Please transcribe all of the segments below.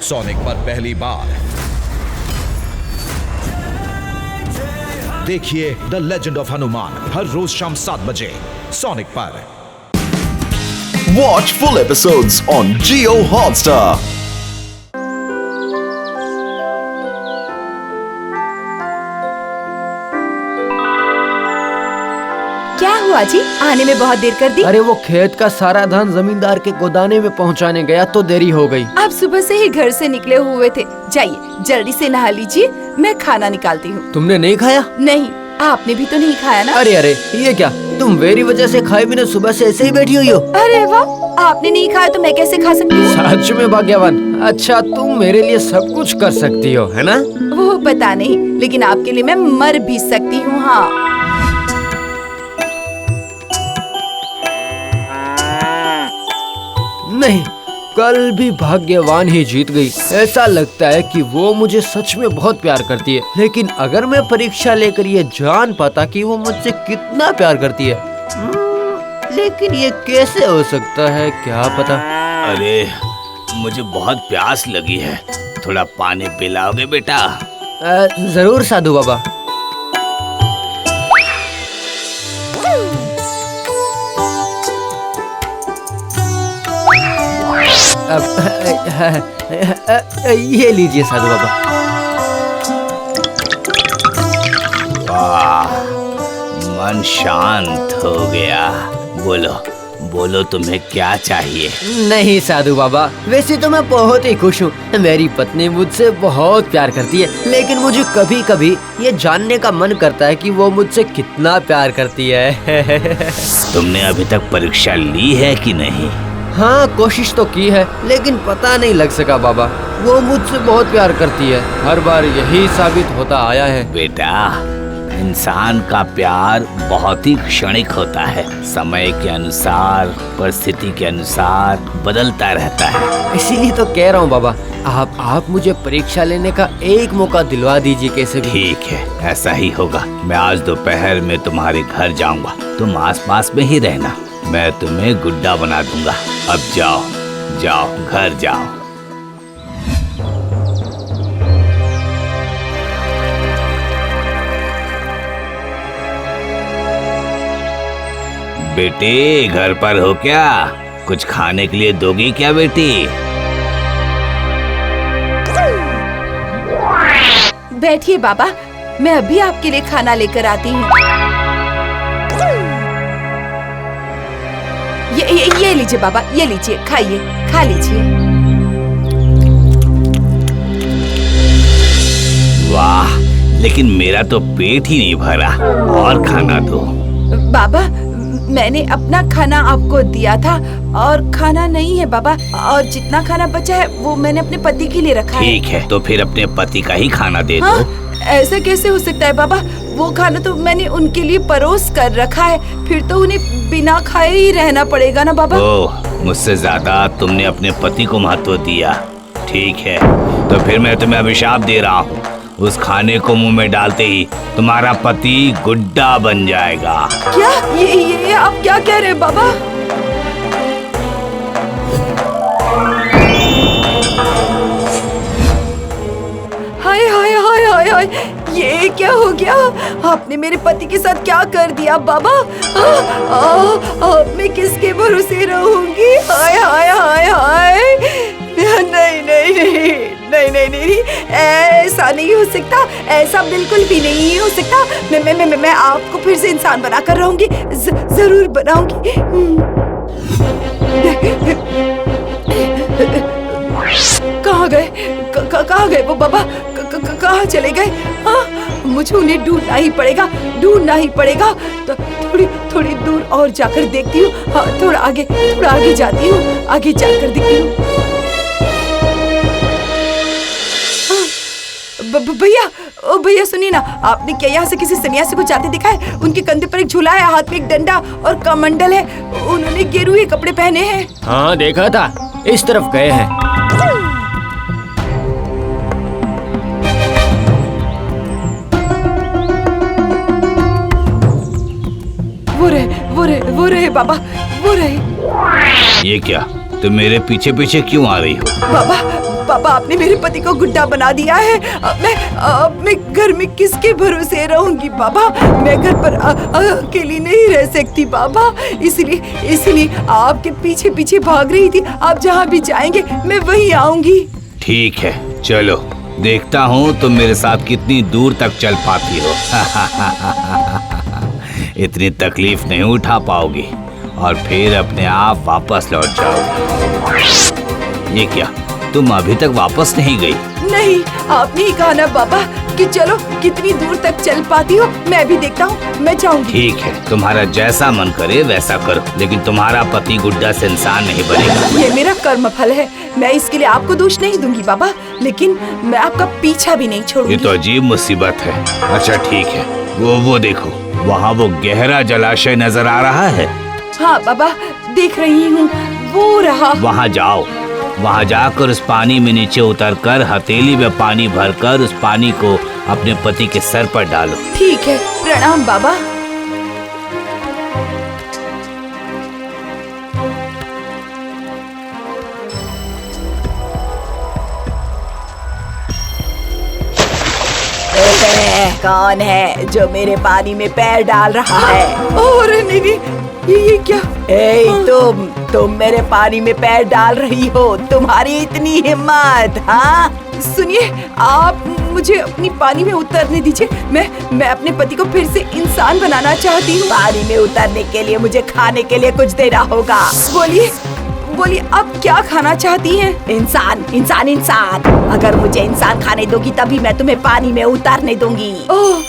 Sonic पर पहली बार देखिए द लेजेंड ऑफ हनुमान हर रोज शाम 7 बजे सोनिक पर। Watch full episodes on Jio Hotstar. क्या हुआ जी, आने में बहुत देर कर दी? अरे वो खेत का सारा धान जमींदार के गोदाने में पहुंचाने गया तो देरी हो गई। आप सुबह से ही घर से निकले हुए थे। जाइए जल्दी से नहा लीजिए, मैं खाना निकालती हूँ। तुमने नहीं खाया? नहीं, आपने भी तो नहीं खाया ना। अरे अरे ये क्या, तुम मेरी वजह से खाए बिना सुबह से ऐसे ही बैठी हुई हो? अरे वाह, आपने नहीं खाया तो मैं कैसे खा सकती हूँ? सच में भाग्यवान। अच्छा तुम मेरे लिए सब कुछ कर सकती हो, है ना? वो पता नहीं, लेकिन आपके लिए मैं मर भी सकती हूँ। हाँ नहीं, कल भी भाग्यवान ही जीत गई। ऐसा लगता है कि वो मुझे सच में बहुत प्यार करती है, लेकिन अगर मैं परीक्षा लेकर ये जान पाता कि वो मुझसे कितना प्यार करती है, लेकिन ये कैसे हो सकता है, क्या पता। अरे मुझे बहुत प्यास लगी है, थोड़ा पानी पिलाओगे बेटा? जरूर साधु बाबा। ये लीजिए साधु बाबा। वाह, मन शांत हो गया। बोलो बोलो, तुम्हें क्या चाहिए? नहीं साधु बाबा, वैसे तो मैं बहुत ही खुश हूँ। मेरी पत्नी मुझसे बहुत प्यार करती है, लेकिन मुझे कभी कभी ये जानने का मन करता है कि वो मुझसे कितना प्यार करती है। तुमने अभी तक परीक्षा ली है कि नहीं? हाँ कोशिश तो की है, लेकिन पता नहीं लग सका बाबा। वो मुझसे बहुत प्यार करती है, हर बार यही साबित होता आया है। बेटा, इंसान का प्यार बहुत ही क्षणिक होता है, समय के अनुसार, परिस्थिति के अनुसार बदलता रहता है। इसीलिए तो कह रहा हूँ बाबा, आप मुझे परीक्षा लेने का एक मौका दिलवा दीजिए कैसे भी। ठीक है, ऐसा ही होगा। मैं आज दोपहर में तुम्हारे घर जाऊंगा, तुम आसपास में ही रहना, मैं तुम्हें गुड्डा बना दूंगा। अब जाओ जाओ, घर जाओ। बेटे, घर पर हो क्या? कुछ खाने के लिए दोगी क्या बेटी? बैठिए बाबा, मैं अभी आपके लिए खाना लेकर आती हूँ। ये लीजिए बाबा, ये लीजिए, खाइए, खा लीजिए। वाह, लेकिन मेरा तो पेट ही नहीं भरा, और खाना दो। बाबा, मैंने अपना खाना आपको दिया था और खाना नहीं है बाबा, और जितना खाना बचा है वो मैंने अपने पति के लिए रखा है। ठीक है, तो फिर अपने पति का ही खाना दे दो। ऐसा कैसे हो सकता है बाबा? वो खाना तो मैंने उनके लिए परोस कर रखा है, फिर तो उन्हें बिना खाए ही रहना पड़ेगा ना बाबा। ओह, मुझसे ज्यादा तुमने अपने पति को महत्व दिया। ठीक है, तो फिर मैं तुम्हें अभिशाप दे रहा हूँ, उस खाने को मुंह में डालते ही तुम्हारा पति गुड्डा बन जाएगा। क्या? ये आप क्या कह रहे हैं बाबा? हाय हाय हाय हाय हाय, ये क्या हो गया? आपने मेरे पति के साथ क्या कर दिया बाबा? अब मैं किसके भरोसे रहूंगी? हाय हाय हाय हाय, नहीं नहीं नहीं नहीं नहीं नहीं, ऐसा नहीं हो सकता, ऐसा बिल्कुल भी नहीं हो सकता। मैं आपको फिर से इंसान बनाकर रहूंगी, जरूर बनाऊंगी। कहाँ गए? कहाँ गए वो बाबा? कहाँ चले गए? हाँ, मुझे उन्हें ढूंढना ही पड़ेगा, ढूंढना ही पड़ेगा। तो थोड़ी दूर और जाकर देखती हूँ। हाँ, थोड़ा आगे जाती हूँ, आगे जाकर देखती हूँ। भैया, ओ भैया सुनिए ना, आपने क्या यहाँ से किसी सन्यासी को जाते देखा है? उनके कंधे पर एक झूला है, हाथ में एक डंडा और कमंडल है, उन्होंने गेरुए कपड़े पहने हैं। हाँ देखा था, इस तरफ गए हैं। वो रहे बाबा, वो रहे। ये क्या, तुम मेरे पीछे पीछे क्यों आ रही हो? बाबा पापा आपने मेरे पति को गुड्डा बना दिया है। मैं घर में किसके भरोसे रहूंगी पापा? मैं घर पर अकेली नहीं रह सकती पापा, इसलिए आपके पीछे पीछे भाग रही थी। आप जहाँ भी जाएंगे मैं वहीं आऊंगी। ठीक है, चलो देखता हूँ तुम मेरे साथ कितनी दूर तक चल पाती हो। इतनी तकलीफ नहीं उठा पाओगी और फिर अपने आप वापस लौट जाओगी। ये क्या, तुम अभी तक वापस नहीं गई? नहीं, आपने ही कहा ना पापा कि चलो कितनी दूर तक चल पाती हो, मैं भी देखता हूँ, मैं जाऊंगी। ठीक है, तुम्हारा जैसा मन करे वैसा करो, लेकिन तुम्हारा पति गुड्डा से इंसान नहीं बनेगा। ये मेरा कर्म फल है, मैं इसके लिए आपको दोष नहीं दूंगी पापा, लेकिन मैं आपका पीछा भी नहीं छोड़ूंगी। ये तो अजीब मुसीबत है। अच्छा ठीक है, वो देखो, वहाँ वो गहरा जलाशय नजर आ रहा है। हाँ पापा, देख रही हूँ, वो रहा। वहाँ जाओ, वहाँ जाकर उस पानी में नीचे उतरकर हथेली में पानी भरकर उस पानी को अपने पति के सर पर डालो। ठीक है, प्रणाम बाबा। कौन है जो मेरे पानी में पैर डाल रहा है? अरे नहीं, ये क्या? तुम मेरे पानी में पैर डाल रही हो, तुम्हारी इतनी हिम्मत? हाँ, सुनिए, आप मुझे अपनी पानी में उतरने दीजिए। मैं अपने पति को फिर से इंसान बनाना चाहती हूँ। पानी में उतरने के लिए मुझे खाने के लिए कुछ देना होगा। बोलिए आप क्या खाना चाहती हैं? इंसान। अगर मुझे इंसान खाने दोगी तभी मैं तुम्हें पानी में उतारने दूंगी। ओह,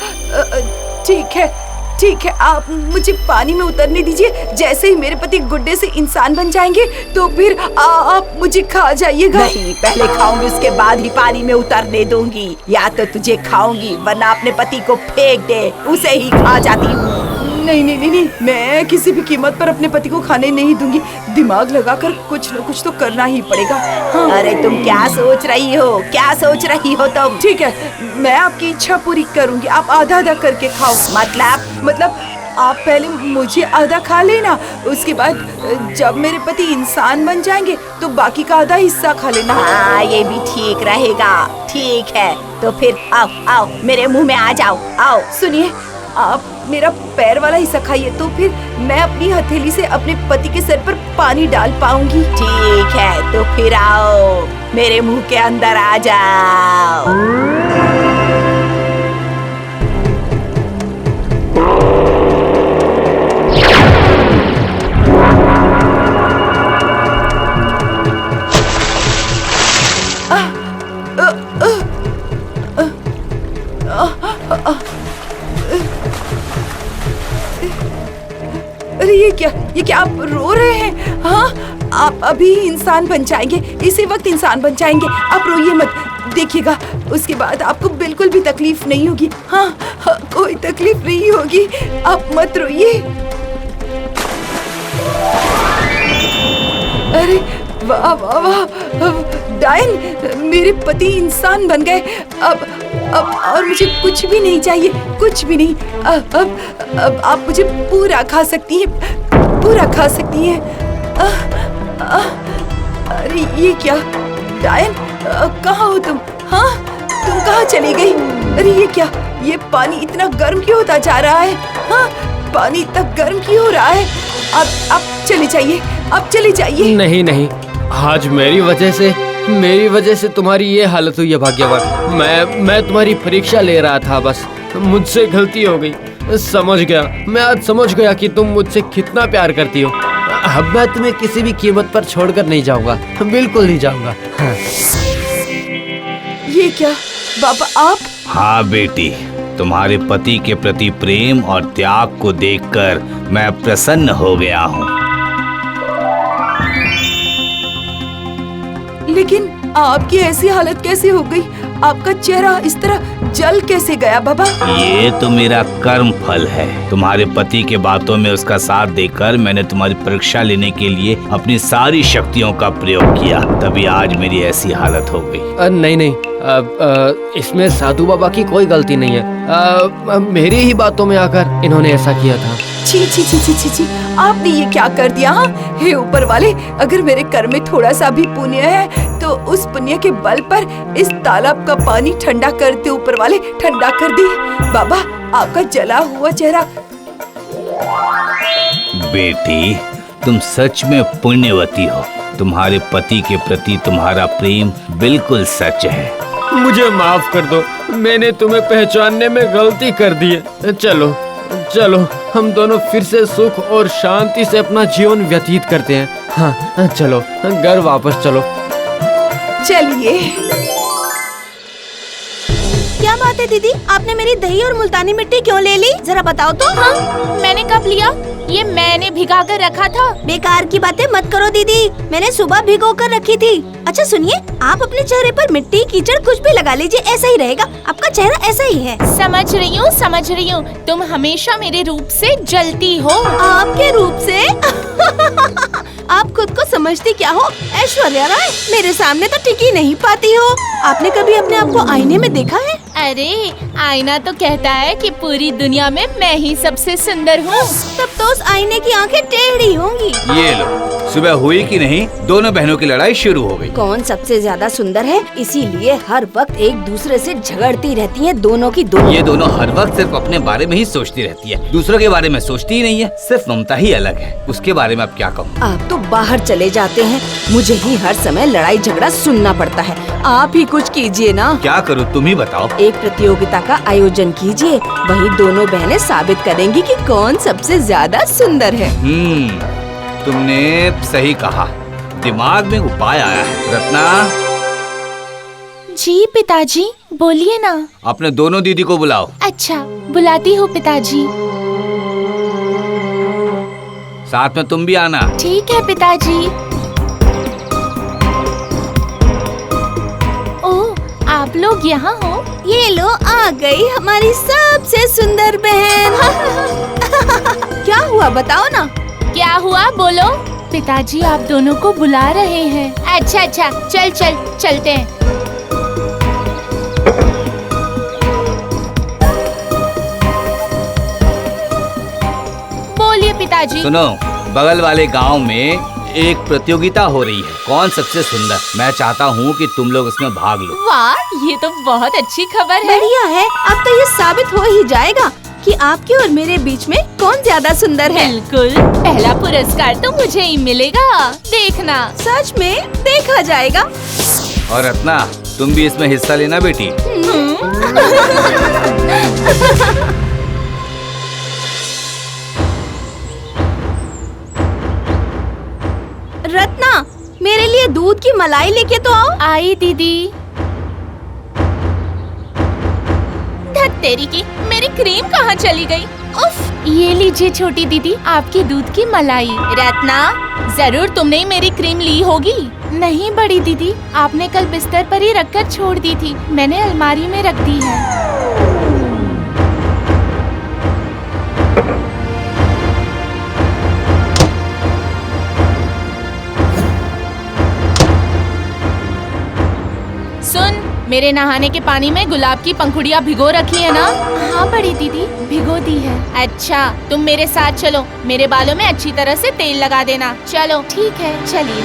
ठीक है, आप मुझे पानी में उतरने दीजिए। जैसे ही मेरे पति गुड्डे से इंसान बन जाएंगे तो फिर आप मुझे खा जाइएगा। नहीं, पहले खाऊंगी, उसके बाद ही पानी में उतरने दूंगी। या तो तुझे खाऊंगी वरना अपने पति को फेंक दे, उसे ही खा जाती हूँ। नहीं, मैं किसी भी कीमत पर अपने पति को खाने नहीं दूंगी। दिमाग लगाकर कुछ न कुछ तो करना ही पड़ेगा। हाँ। अरे तुम क्या सोच रही हो तुम? ठीक है, मैं आपकी इच्छा पूरी करूंगी, आप आधा आधा करके खाओ। मतलब आप पहले मुझे आधा खा लेना, उसके बाद जब मेरे पति इंसान बन जाएंगे तो बाकी का आधा हिस्सा खा लेना। हाँ, ये भी ठीक रहेगा। ठीक है, तो फिर आओ मेरे मुंह में आ जाओ। आओ, सुनिए, आप मेरा पैर वाला हिस्सा खाइए तो फिर मैं अपनी हथेली से अपने पति के सर पर पानी डाल पाऊंगी। ठीक है, तो फिर आओ, मेरे मुंह के अंदर आ जाओ। अरे ये क्या आप रो रहे हैं? हाँ, आप अभी इंसान बन जाएंगे, इसी वक्त इंसान बन जाएंगे। आप रोइए मत, देखिएगा उसके बाद आपको बिल्कुल भी तकलीफ नहीं होगी। हाँ, कोई तकलीफ नहीं होगी, आप मत रोइए। अरे वाह, डायन, मेरे पति इंसान बन गए। अब और मुझे कुछ भी नहीं चाहिए, कुछ भी नहीं। अब आप मुझे पूरा खा सकती हैं। अरे ये क्या, डायन, कहाँ हो तुम? हाँ, तुम कहाँ चली गई? अरे ये क्या, ये पानी इतना गर्म क्यों होता जा रहा है? हाँ, पानी इतना गर्म क्यों हो रहा है? आप चले जाइए। नहीं, आज मेरी वजह से तुम्हारी ये हालत हुई है भाग्यवान। मैं तुम्हारी परीक्षा ले रहा था, बस मुझसे गलती हो गई। मैं आज समझ गया कि तुम मुझसे कितना प्यार करती हो। अब मैं तुम्हें किसी भी कीमत पर छोड़कर नहीं जाऊंगा, बिल्कुल नहीं जाऊंगा। हाँ। ये क्या बाबा, आप? हाँ बेटी, तुम्हारे पति के प्रति प्रेम और त्याग को देखकर मैं प्रसन्न हो गया हूँ। लेकिन आपकी ऐसी हालत कैसे हो गई? आपका चेहरा इस तरह जल कैसे गया बाबा? ये तो मेरा कर्म फल है। तुम्हारे पति के बातों में उसका साथ देकर मैंने तुम्हारी परीक्षा लेने के लिए अपनी सारी शक्तियों का प्रयोग किया, तभी आज मेरी ऐसी हालत हो गई। नहीं, इसमें साधु बाबा की कोई गलती नहीं है। मेरी ही बातों में आकर इन्होंने ऐसा किया था। छी, आपने ये क्या कर दिया? हाँ? हे ऊपर वाले, अगर मेरे कर में थोड़ा सा भी पुण्य है तो उस पुण्य के बल पर इस तालाब का पानी ठंडा कर दे। ऊपर वाले, ठंडा कर दी। बाबा, आपका जला हुआ चेहरा। बेटी, तुम सच में पुण्यवती हो। तुम्हारे पति के प्रति तुम्हारा प्रेम बिल्कुल सच है। मुझे माफ कर दो, मैंने तुम्हें पहचानने में गलती कर दी है। चलो चलो, हम दोनों फिर से सुख और शांति से अपना जीवन व्यतीत करते हैं। हाँ चलो, घर वापस चलो। चलिए। क्या बात है दीदी, आपने मेरी दही और मुल्तानी मिट्टी क्यों ले ली? जरा बताओ तो। हाँ, मैंने कब लिया? ये मैंने भिगा कर रखा था। बेकार की बातें मत करो दीदी, मैंने सुबह भिगो कर रखी थी। अच्छा सुनिए, आप अपने चेहरे पर मिट्टी कीचड़ कुछ भी लगा लीजिए, ऐसा ही रहेगा। आपका चेहरा ऐसा ही है। समझ रही हूँ। तुम हमेशा मेरे रूप से जलती हो। आपके रूप से? आप खुद को समझती क्या हो ऐश्वर्या राय? मेरे सामने तो टिकी नहीं पाती हो। आपने कभी अपने आप को आईने में देखा है? अरे, आईना तो कहता है कि पूरी दुनिया में मैं ही सबसे सुंदर हूँ। तब तो उस आईने की आंखें टेढ़ी होंगी। ये लो, सुबह हुई कि नहीं, दोनों बहनों की लड़ाई शुरू हो गई। कौन सबसे ज्यादा सुंदर है, इसीलिए हर वक्त एक दूसरे से झगड़ती रहती हैं दोनों की दोनों। ये दोनों हर वक्त सिर्फ अपने बारे में ही सोचती रहती है, दूसरों के बारे में सोचती ही नहीं है। सिर्फ ममता ही अलग है, उसके बारे में अब क्या कहूँ। आप तो बाहर चले जाते हैं, मुझे ही हर समय लड़ाई झगड़ा सुनना पड़ता है। आप ही कुछ कीजिए ना। क्या करूँ, तुम ही बताओ। एक प्रतियोगिता का आयोजन कीजिए, वही दोनों बहनें साबित करेंगी कि कौन सबसे ज्यादा सुंदर है। तुमने सही कहा, दिमाग में उपाय आया है। रत्ना। जी पिताजी, बोलिए ना। अपने दोनों दीदी को बुलाओ। अच्छा, बुलाती हूँ पिताजी। साथ में तुम भी आना। ठीक है पिताजी। ओह, आप लोग यहाँ हो? ये लो, आ गई हमारी सबसे सुंदर बहन। क्या हुआ बताओ ना। क्या हुआ, बोलो। पिताजी आप दोनों को बुला रहे हैं। अच्छा, चलते हैं। बोलिए पिताजी। सुनो, बगल वाले गांव में एक प्रतियोगिता हो रही है, कौन सबसे सुंदर। मैं चाहता हूँ कि तुम लोग इसमें भाग लो। वाह, ये तो बहुत अच्छी खबर है। बढ़िया है, अब तो ये साबित हो ही जाएगा कि आपके और मेरे बीच में कौन ज्यादा सुंदर है। बिल्कुल, पहला पुरस्कार तो मुझे ही मिलेगा, देखना। सच में? देखा जाएगा। और रत्ना, तुम भी इसमें हिस्सा लेना बेटी। रत्ना, मेरे लिए दूध की मलाई लेके तो आओ। आई दीदी। धत तेरी की, मेरी क्रीम कहाँ चली गई? उफ, ये लीजिए छोटी दीदी, आपकी दूध की मलाई। रत्ना, जरूर तुमने ही मेरी क्रीम ली होगी। नहीं बड़ी दीदी, आपने कल बिस्तर पर ही रखकर छोड़ दी थी, मैंने अलमारी में रख दी है। सुन, मेरे नहाने के पानी में गुलाब की पंखुड़ियाँ भिगो रखी है ना? हाँ बड़ी दीदी, भिगो दी है। अच्छा, तुम मेरे साथ चलो, मेरे बालों में अच्छी तरह से तेल लगा देना। चलो। ठीक है, चलिए।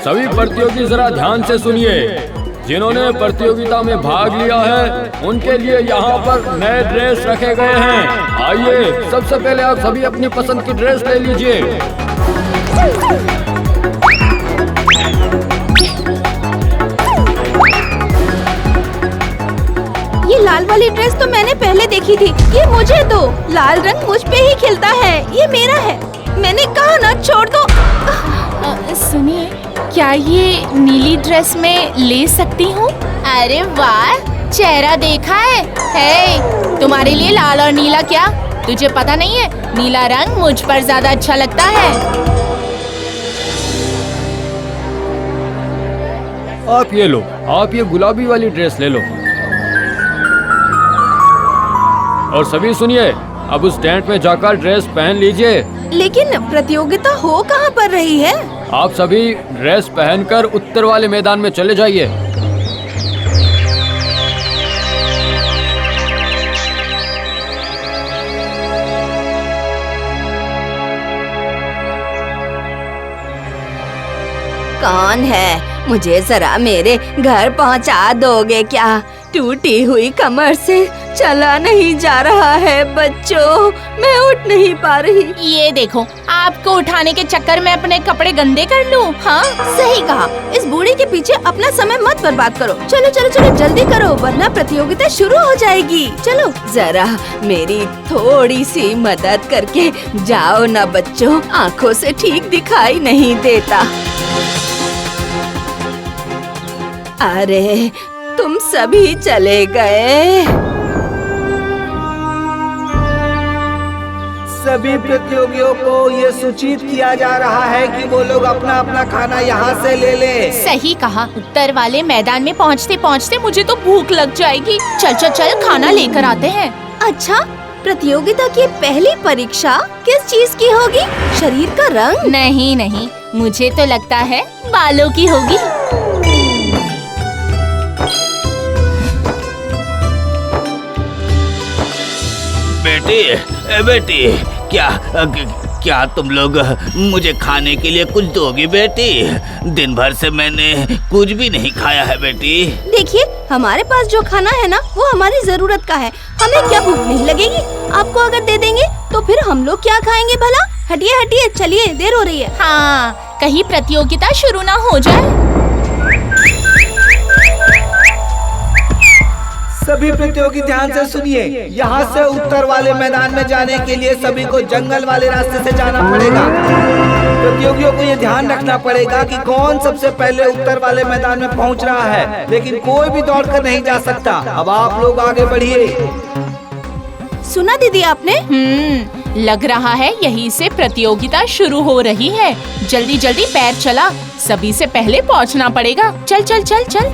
सभी प्रतियोगी जरा ध्यान से सुनिए। जिन्होंने प्रतियोगिता में भाग लिया है उनके लिए यहाँ पर नए ड्रेस रखे गए हैं। आइए, सबसे पहले आप सभी अपनी पसंद की ड्रेस ले लीजिए। ये लाल वाली ड्रेस तो मैंने पहले देखी थी, ये मुझे दो। लाल रंग मुझ पे ही खिलता है, ये मेरा है। मैंने कहा ना, छोड़ दो। सुनिए, क्या ये नीली ड्रेस में ले सकती हूँ? अरे वाह, चेहरा देखा है? हे, तुम्हारे लिए लाल और नीला क्या? तुझे पता नहीं है, नीला रंग मुझ पर ज्यादा अच्छा लगता है। आप ये लो, आप ये गुलाबी वाली ड्रेस ले लो। और सभी सुनिए, अब उस टेंट में जाकर ड्रेस पहन लीजिए। लेकिन प्रतियोगिता हो कहाँ पर रही है? आप सभी ड्रेस पहनकर उत्तर वाले मैदान में चले जाइए। कौन है? मुझे जरा मेरे घर पहुंचा दोगे क्या? टूटी हुई कमर से चला नहीं जा रहा है बच्चों, मैं उठ नहीं पा रही। ये देखो, आपको उठाने के चक्कर में अपने कपड़े गंदे कर लूं? हाँ, सही कहा। इस बूढ़ी के पीछे अपना समय मत बर्बाद करो। चलो चलो चलो जल्दी करो, वरना प्रतियोगिता शुरू हो जाएगी। चलो जरा मेरी थोड़ी सी मदद करके जाओ ना बच्चों, आँखों से ठीक दिखाई नहीं देता। अरे तुम सभी चले गए। सभी प्रतियोगियों को ये सूचित किया जा रहा है कि वो लोग अपना अपना खाना यहाँ से ले ले। सही कहा। उत्तर वाले मैदान में पहुँचते पहुँचते मुझे तो भूख लग जाएगी। चल चल चल, खाना लेकर आते हैं। अच्छा, प्रतियोगिता की पहली परीक्षा किस चीज की होगी? शरीर का रंग? नहीं नहीं, मुझे तो लगता है बालों की होगी। बेटी, क्या तुम लोग मुझे खाने के लिए कुछ दोगी बेटी? दिन भर से मैंने कुछ भी नहीं खाया है बेटी। देखिए, हमारे पास जो खाना है ना, वो हमारी जरूरत का है। हमें क्या भूख नहीं लगेगी? आपको अगर दे देंगे तो फिर हम लोग क्या खाएंगे भला? हटिए हटिए, चलिए, देर हो रही है। हाँ, कहीं प्रतियोगिता शुरू ना हो जाए। सभी प्रतियोगी ध्यान से सुनिए, यहाँ से उत्तर वाले मैदान में जाने के लिए सभी को जंगल वाले रास्ते से जाना पड़ेगा। प्रतियोगियों को ये ध्यान रखना पड़ेगा कि कौन सबसे पहले उत्तर वाले मैदान में पहुँच रहा है, लेकिन कोई भी दौड़कर नहीं जा सकता। अब आप लोग आगे बढ़िए। सुना दीदी आपने? लग रहा है यहीं से प्रतियोगिता शुरू हो रही है। जल्दी जल्दी पैर चला, सभी से पहले पहुँचना पड़ेगा। चल चल चल चल।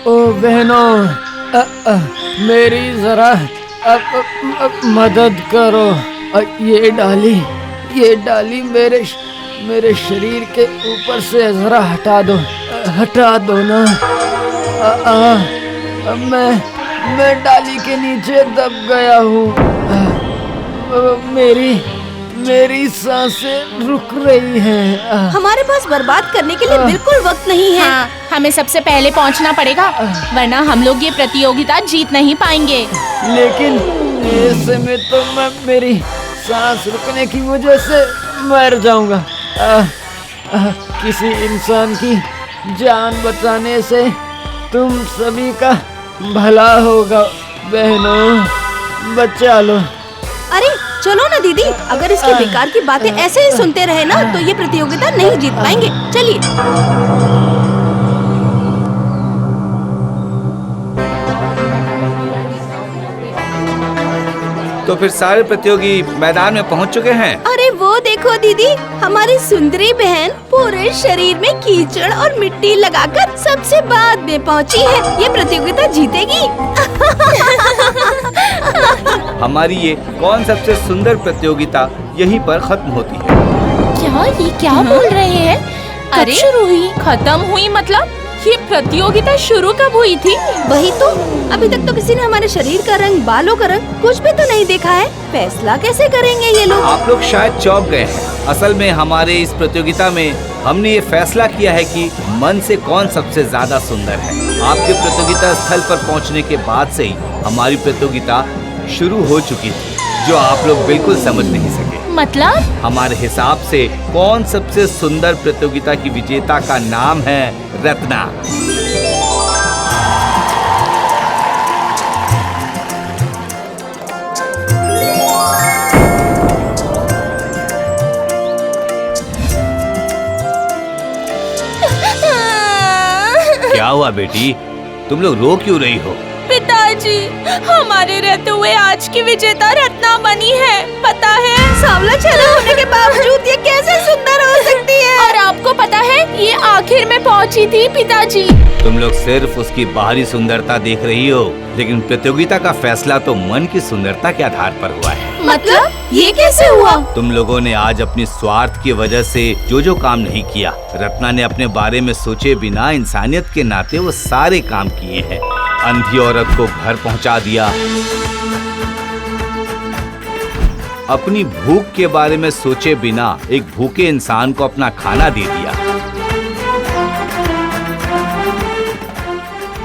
ओ बहनों, मेरी जरा मदद करो। ये डाली मेरे शरीर के ऊपर से जरा हटा दो ना। मैं डाली के नीचे दब गया हूँ। मेरी सांसें रुक रही हैं। हमारे पास बर्बाद करने के लिए बिल्कुल वक्त नहीं है। हाँ, हमें सबसे पहले पहुंचना पड़ेगा, वरना हम लोग ये प्रतियोगिता जीत नहीं पाएंगे। लेकिन ऐसे में तो मैं मेरी सांस रुकने की वजह से मर जाऊंगा। किसी इंसान की जान बचाने से तुम सभी का भला होगा। बहनों, बचा लो। अरे चलो ना दीदी, अगर इसकी बेकार की बातें ऐसे ही सुनते रहे ना, तो ये प्रतियोगिता नहीं जीत पाएंगे। चलिए। तो फिर सारे प्रतियोगी मैदान में पहुंच चुके हैं। अरे वो देखो दीदी, हमारी सुंदरी बहन पूरे शरीर में कीचड़ और मिट्टी लगाकर सबसे बाद में पहुंची है। ये प्रतियोगिता जीतेगी। हमारी ये कौन सबसे सुंदर प्रतियोगिता यहीं पर खत्म होती है। ये क्या बोल रहे हैं? अरे शुरू हुई, खत्म हुई मतलब? ये प्रतियोगिता शुरू कब हुई थी? वही तो, अभी तक तो किसी ने हमारे शरीर का रंग, बालों का रंग कुछ भी तो नहीं देखा है। फैसला कैसे करेंगे ये लोग? आप लोग शायद चौंक गए हैं। असल में हमारे इस प्रतियोगिता में हमने ये फैसला किया है कि मन से कौन सबसे ज्यादा सुंदर है। आपके प्रतियोगिता स्थल पर पहुंचने के बाद से ही हमारी प्रतियोगिता शुरू हो चुकी थी, जो आप लोग बिल्कुल समझ नहीं सके। मतलब? हमारे हिसाब से कौन सबसे सुंदर प्रतियोगिता की विजेता का नाम है रत्ना। क्या हुआ बेटी, तुम लोग रो क्यों रही हो? पिताजी, हमारे रहते हुए आज की विजेता रत्ना बनी है, पता है? सांवला चेहरा होने के बावजूद ये कैसे सुंदर हो सकती है? और आपको पता है, ये आखिर में पहुंची थी पिताजी। तुम लोग सिर्फ उसकी बाहरी सुंदरता देख रही हो, लेकिन प्रतियोगिता का फैसला तो मन की सुंदरता के आधार पर हुआ है। मतलब ये कैसे हुआ? तुम लोगों ने आज अपनी स्वार्थ की वजह से जो काम नहीं किया, रत्ना ने अपने बारे में सोचे बिना इंसानियत के नाते वो सारे काम किए हैं। अंधी औरत को घर पहुंचा दिया, अपनी भूख के बारे में सोचे बिना एक भूखे इंसान को अपना खाना दे दिया,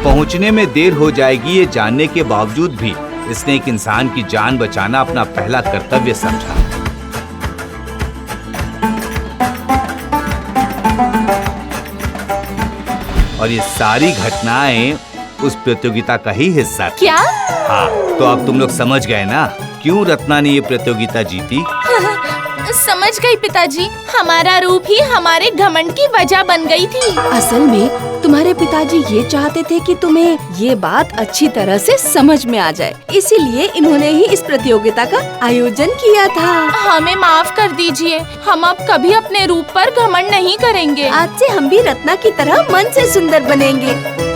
पहुंचने में देर हो जाएगी ये जानने के बावजूद भी इसने एक इंसान की जान बचाना अपना पहला कर्तव्य समझा। और ये सारी घटनाएं उस प्रतियोगिता का ही हिस्सा थी। क्या? हाँ, तो अब तुम लोग समझ गए ना क्यों रत्ना ने ये प्रतियोगिता जीती? समझ गई पिताजी, हमारा रूप ही हमारे घमंड की वजह बन गई थी। असल में तुम्हारे पिताजी ये चाहते थे कि तुम्हें ये बात अच्छी तरह से समझ में आ जाए, इसीलिए इन्होंने ही इस प्रतियोगिता का आयोजन किया था। हमें माफ कर दीजिए, हम अब कभी अपने रूप पर घमंड नहीं करेंगे। आज से हम भी रत्ना की तरह मन से सुंदर बनेंगे।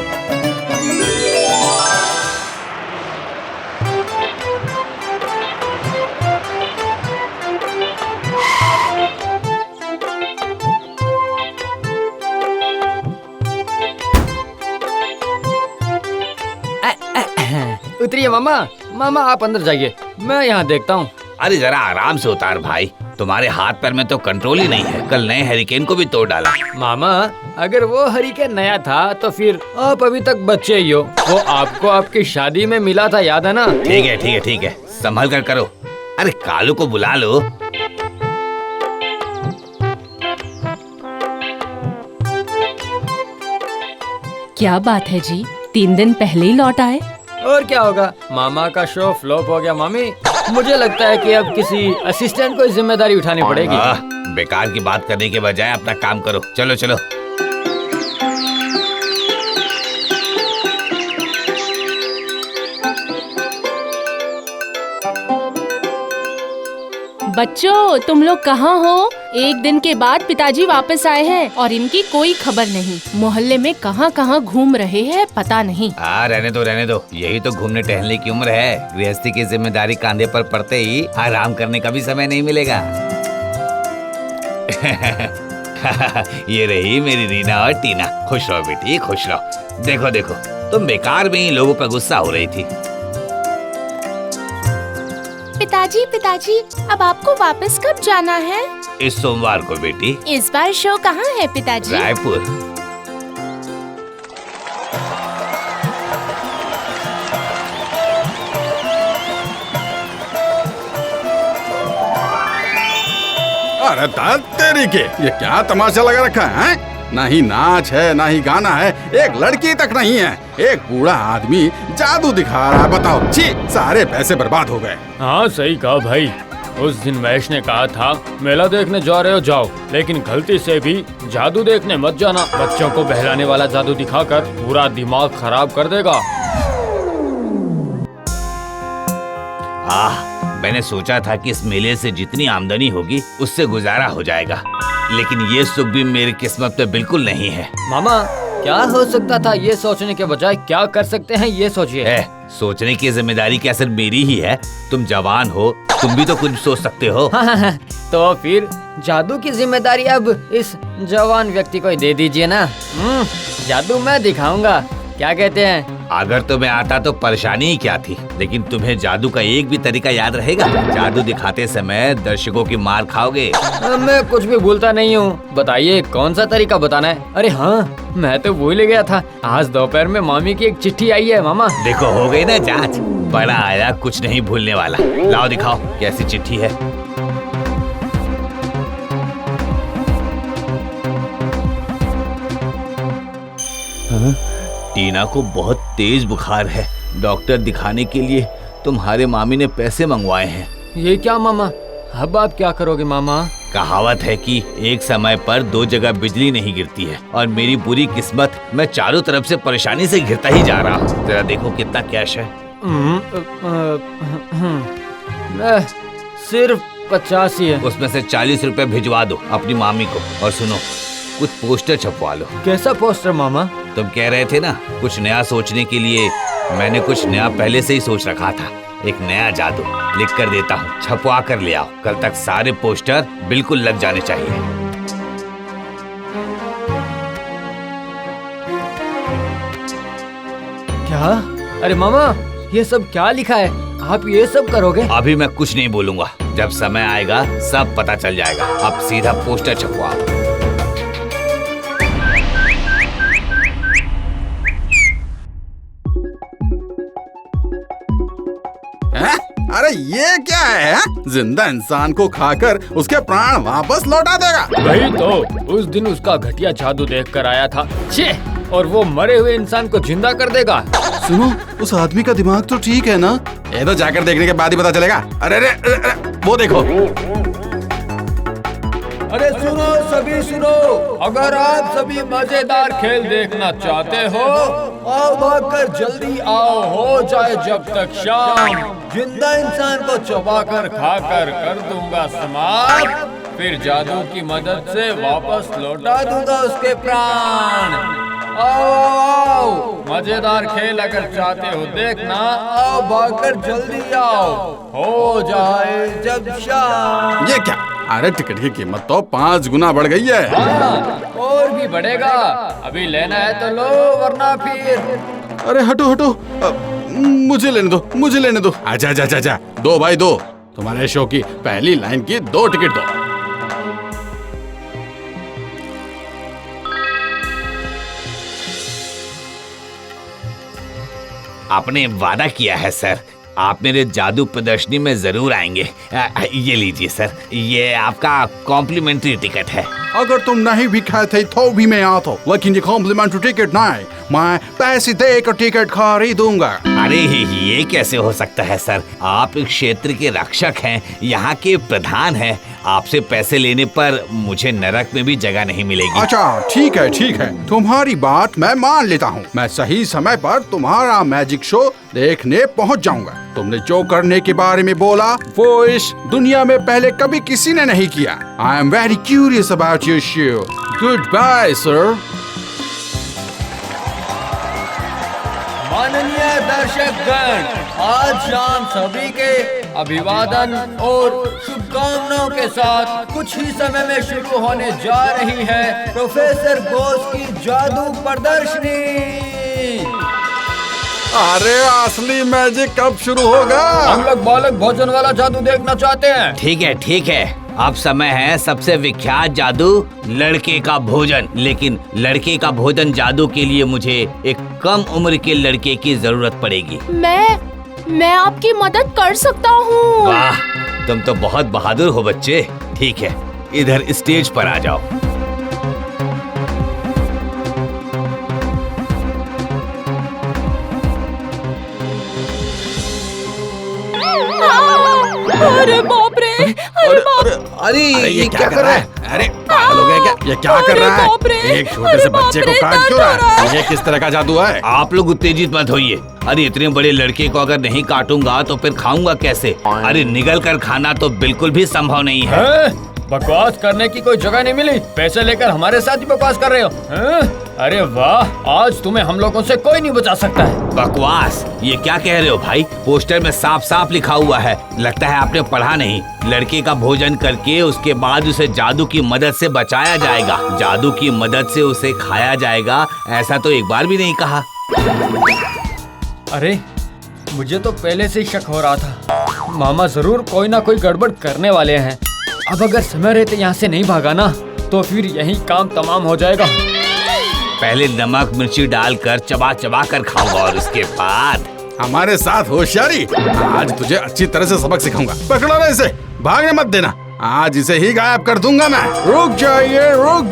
उतरिए मामा। मामा आप अंदर जाइए, मैं यहाँ देखता हूँ। अरे जरा आराम से उतार भाई, तुम्हारे हाथ पैर में तो कंट्रोल ही नहीं है। कल नए हरिकेन को भी तोड़ डाला। मामा अगर वो हरिकेन नया था तो फिर आप अभी तक बच्चे ही हो। वो आपको आपकी शादी में मिला था, याद है ना? ठीक है ठीक है ठीक है, संभल कर करो। अरे कालू को बुला लो। क्या बात है जी, 3 दिन पहले ही लौट आए? और क्या होगा, मामा का शो फ्लॉप हो गया मामी। मुझे लगता है कि अब किसी असिस्टेंट को जिम्मेदारी उठानी पड़ेगी। बेकार की बात करने के बजाय अपना काम करो। चलो चलो। बच्चों तुम लोग कहाँ हो? 1 दिन के बाद पिताजी वापस आए हैं और इनकी कोई खबर नहीं। मोहल्ले में कहाँ कहाँ घूम रहे हैं पता नहीं। रहने दो, यही तो घूमने टहलने की उम्र है। गृहस्थी की जिम्मेदारी कांधे पर पड़ते ही आराम करने का भी समय नहीं मिलेगा। ये रही मेरी रीना और टीना। खुश रहो बेटी, खुश रहो। देखो देखो, तुम बेकार में ही लोगों पर गुस्सा हो रही थी। पिताजी, अब आपको वापस कब जाना है? इस सोमवार को बेटी। इस बार शो कहाँ है पिताजी? रायपुर। अरे तेरी के, ये क्या तमाशा लगा रखा है? ना ही नाच है ना ही गाना है, एक लड़की तक नहीं है। एक बूढ़ा आदमी जादू दिखा रहा है। बताओ, छी, सारे पैसे बर्बाद हो गए। हाँ सही कहा भाई। उस दिन महेश ने कहा था मेला देखने जा रहे हो जाओ, लेकिन गलती से भी जादू देखने मत जाना। बच्चों को बहलाने वाला जादू दिखाकर पूरा दिमाग खराब कर देगा। मैंने सोचा था कि इस मेले से जितनी आमदनी होगी उससे गुजारा हो जाएगा, लेकिन ये सुख भी मेरी किस्मत में बिल्कुल नहीं है। मामा क्या हो सकता था, ये सोचने के बजाय क्या कर सकते हैं ये सोचिए। सोचने की जिम्मेदारी क्या सिर्फ मेरी ही है? तुम जवान हो, तुम भी तो कुछ सोच सकते हो। तो फिर जादू की जिम्मेदारी अब इस जवान व्यक्ति को ही दे दीजिए ना। जादू मैं दिखाऊंगा, क्या कहते हैं? अगर तुम्हें आता तो परेशानी ही क्या थी, लेकिन तुम्हें जादू का एक भी तरीका याद रहेगा? जादू दिखाते समय दर्शकों की मार खाओगे। मैं कुछ भी भूलता नहीं हूँ, बताइए कौन सा तरीका बताना है? अरे हाँ, मैं तो भूल ही गया था। आज दोपहर में मामी की एक चिट्ठी आई है मामा। देखो हो गई ना जांच, बड़ा आया कुछ नहीं भूलने वाला। लाओ दिखाओ कैसी चिट्ठी है। टीना को बहुत तेज बुखार है, डॉक्टर दिखाने के लिए तुम्हारे मामी ने पैसे मंगवाए हैं। ये क्या मामा, अब आप क्या करोगे मामा? कहावत है कि एक समय पर 2 जगह बिजली नहीं गिरती है, और मेरी बुरी किस्मत, मैं चारों तरफ से परेशानी से घिरता ही जा रहा हूँ। जरा देखो कितना कैश है। सिर्फ 50 ही है। उसमें से 40 रुपए भिजवा दो अपनी मामी को, और सुनो कुछ पोस्टर छपवा लो। कैसा पोस्टर मामा? तुम कह रहे थे ना कुछ नया सोचने के लिए, मैंने कुछ नया पहले से ही सोच रखा था। एक नया जादू लिख कर देता हूँ, छपवा कर ले आओ। कल तक सारे पोस्टर बिल्कुल लग जाने चाहिए। क्या? अरे मामा, ये सब क्या लिखा है? आप ये सब करोगे? अभी मैं कुछ नहीं बोलूंगा, जब समय आएगा सब पता चल जाएगा। अब सीधा पोस्टर छपवाओ। अरे ये क्या है? जिंदा इंसान को खाकर उसके प्राण वापस लौटा देगा। वही तो, उस दिन उसका घटिया जादू देख कर आया था। छे! और वो मरे हुए इंसान को जिंदा कर देगा। सुनो, उस आदमी का दिमाग तो ठीक है ना? ये तो जाकर देखने के बाद ही पता चलेगा। अरे अरे, अरे, अरे वो देखो। अरे सुनो सभी सुनो, अगर आप सभी मजेदार खेल देखना चाहते हो, आओ भागकर जल्दी आओ, हो जाए जब तक शाम। जिंदा इंसान को चबाकर खाकर कर दूंगा समाप्त, फिर जादू की मदद से वापस लौटा दूंगा उसके प्राण। आओ आओ, मजेदार खेल अगर चाहते हो देखना, आओ भागकर जल्दी आओ, हो जाए जब शाम। ये क्या? अरे टिकट की कीमत तो 5 गुना बढ़ गई है। हाँ, और भी बढ़ेगा। अभी लेना है तो लो, वरना फिर। अरे हटो हटो, मुझे लेने दो, मुझे लेने दो। आजा आजा आजा आजा, 2 बाई 2। तुम्हारे शो की पहली लाइन की 2 टिकट दो। आपने वादा किया है सर, आप मेरे जादू प्रदर्शनी में जरूर आएंगे। ये लीजिए सर, ये आपका कॉम्प्लीमेंट्री टिकट है। अगर तुम नहीं भी खाए थे तो भी मैं आता, लेकिन ये कॉम्प्लीमेंट्री टिकट नहीं, मैं पैसे देकर टिकट खरीदूंगा। अरे ये कैसे हो सकता है सर? आप इस क्षेत्र के रक्षक हैं, यहाँ के प्रधान हैं। आपसे पैसे लेने पर मुझे नरक में भी जगह नहीं मिलेगी। अच्छा ठीक है, तुम्हारी बात मैं मान लेता हूँ। मैं सही समय पर तुम्हारा मैजिक शो देखने पहुँच जाऊंगा। तुमने जो करने के बारे में बोला वो इस दुनिया में पहले कभी किसी ने नहीं किया। I am very curious about your show. Good bye sir. माननीय दर्शकगण, आज शाम सभी के अभिवादन और शुभकामनाओं के साथ कुछ ही समय में शुरू होने जा रही है प्रोफेसर घोष की जादू प्रदर्शनी। अरे असली मैजिक कब शुरू होगा? हम लोग बालक भोजन वाला जादू देखना चाहते हैं। ठीक है, अब समय है सबसे विख्यात जादू लड़के का भोजन। लेकिन लड़के का भोजन जादू के लिए मुझे एक कम उम्र के लड़के की जरूरत पड़ेगी। मैं आपकी मदद कर सकता हूँ। वाह, तुम तो बहुत बहादुर हो बच्चे। ठीक है, इधर स्टेज पर आ जाओ। अरे बाप रे, अरे बाप। अरे ये क्या कर रहा है? अरे पागल हो गया क्या? ये क्या कर रहा है? एक छोटे से बच्चे को काट क्यों रहा है? ये किस तरह का जादू है? आप लोग उत्तेजित मत होइए। अरे इतने बड़े लड़के को अगर नहीं काटूंगा तो फिर खाऊंगा कैसे? अरे निगल कर खाना तो बिल्कुल भी संभव नहीं है। बकवास करने की कोई जगह नहीं मिली। पैसे लेकर हमारे साथ ही बकवास कर रहे हो हैं? अरे वाह, आज तुम्हें हम लोगों से कोई नहीं बचा सकता है। बकवास? ये क्या कह रहे हो भाई? पोस्टर में साफ साफ लिखा हुआ है। लगता है आपने पढ़ा नहीं। लड़के का भोजन करके उसके बाद उसे जादू की मदद से बचाया जाएगा, जादू की मदद से उसे खाया जाएगा, ऐसा तो एक बार भी नहीं कहा। अरे मुझे तो पहले से ही शक हो रहा था। मामा जरूर कोई ना कोई गड़बड़ करने वाले हैं। अब अगर समय रहते यहाँ से नहीं भागा ना तो फिर यही काम तमाम हो जाएगा। पहले नमक मिर्ची डालकर चबा चबा कर खाऊंगा और उसके बाद हमारे साथ होशियारी। आज तुझे अच्छी तरह से सबक सिखाऊंगा। पकड़ो ना इसे, भागने मत देना। आज इसे ही गायब कर दूंगा मैं। रुक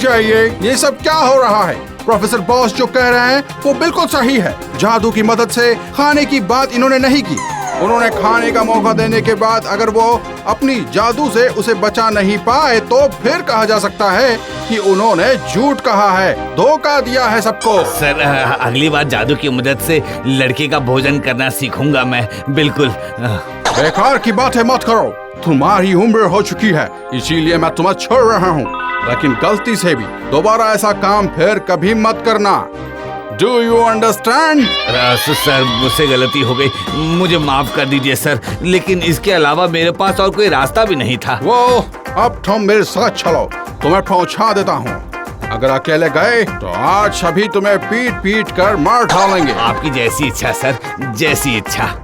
जाइए, ये सब क्या हो रहा है? प्रोफेसर बॉस जो कह रहे हैं वो बिल्कुल सही है। जादू की मदद से खाने की बात इन्होंने नहीं की। उन्होंने खाने का मौका देने के बाद अगर वो अपनी जादू से उसे बचा नहीं पाए तो फिर कहा जा सकता है कि उन्होंने झूठ कहा है, धोखा दिया है सबको। सर, अगली बार जादू की मदद से लड़के का भोजन करना सीखूंगा मैं, बिल्कुल। बेकार की बातें मत करो। तुम्हारी उम्र हो चुकी है, इसीलिए मैं तुम्हें छोड़ रहा हूँ। लेकिन गलती से भी दोबारा ऐसा काम फिर कभी मत करना। Do you understand? सर मुझसे गलती हो गई, मुझे माफ कर दीजिए सर, लेकिन इसके अलावा मेरे पास और कोई रास्ता भी नहीं था। वो अब तुम मेरे साथ चलो, तुम्हें पहुंचा देता हूँ। अगर अकेले गए तो आज सभी तुम्हें पीट पीट कर मार डालेंगे। आपकी जैसी इच्छा सर, जैसी इच्छा।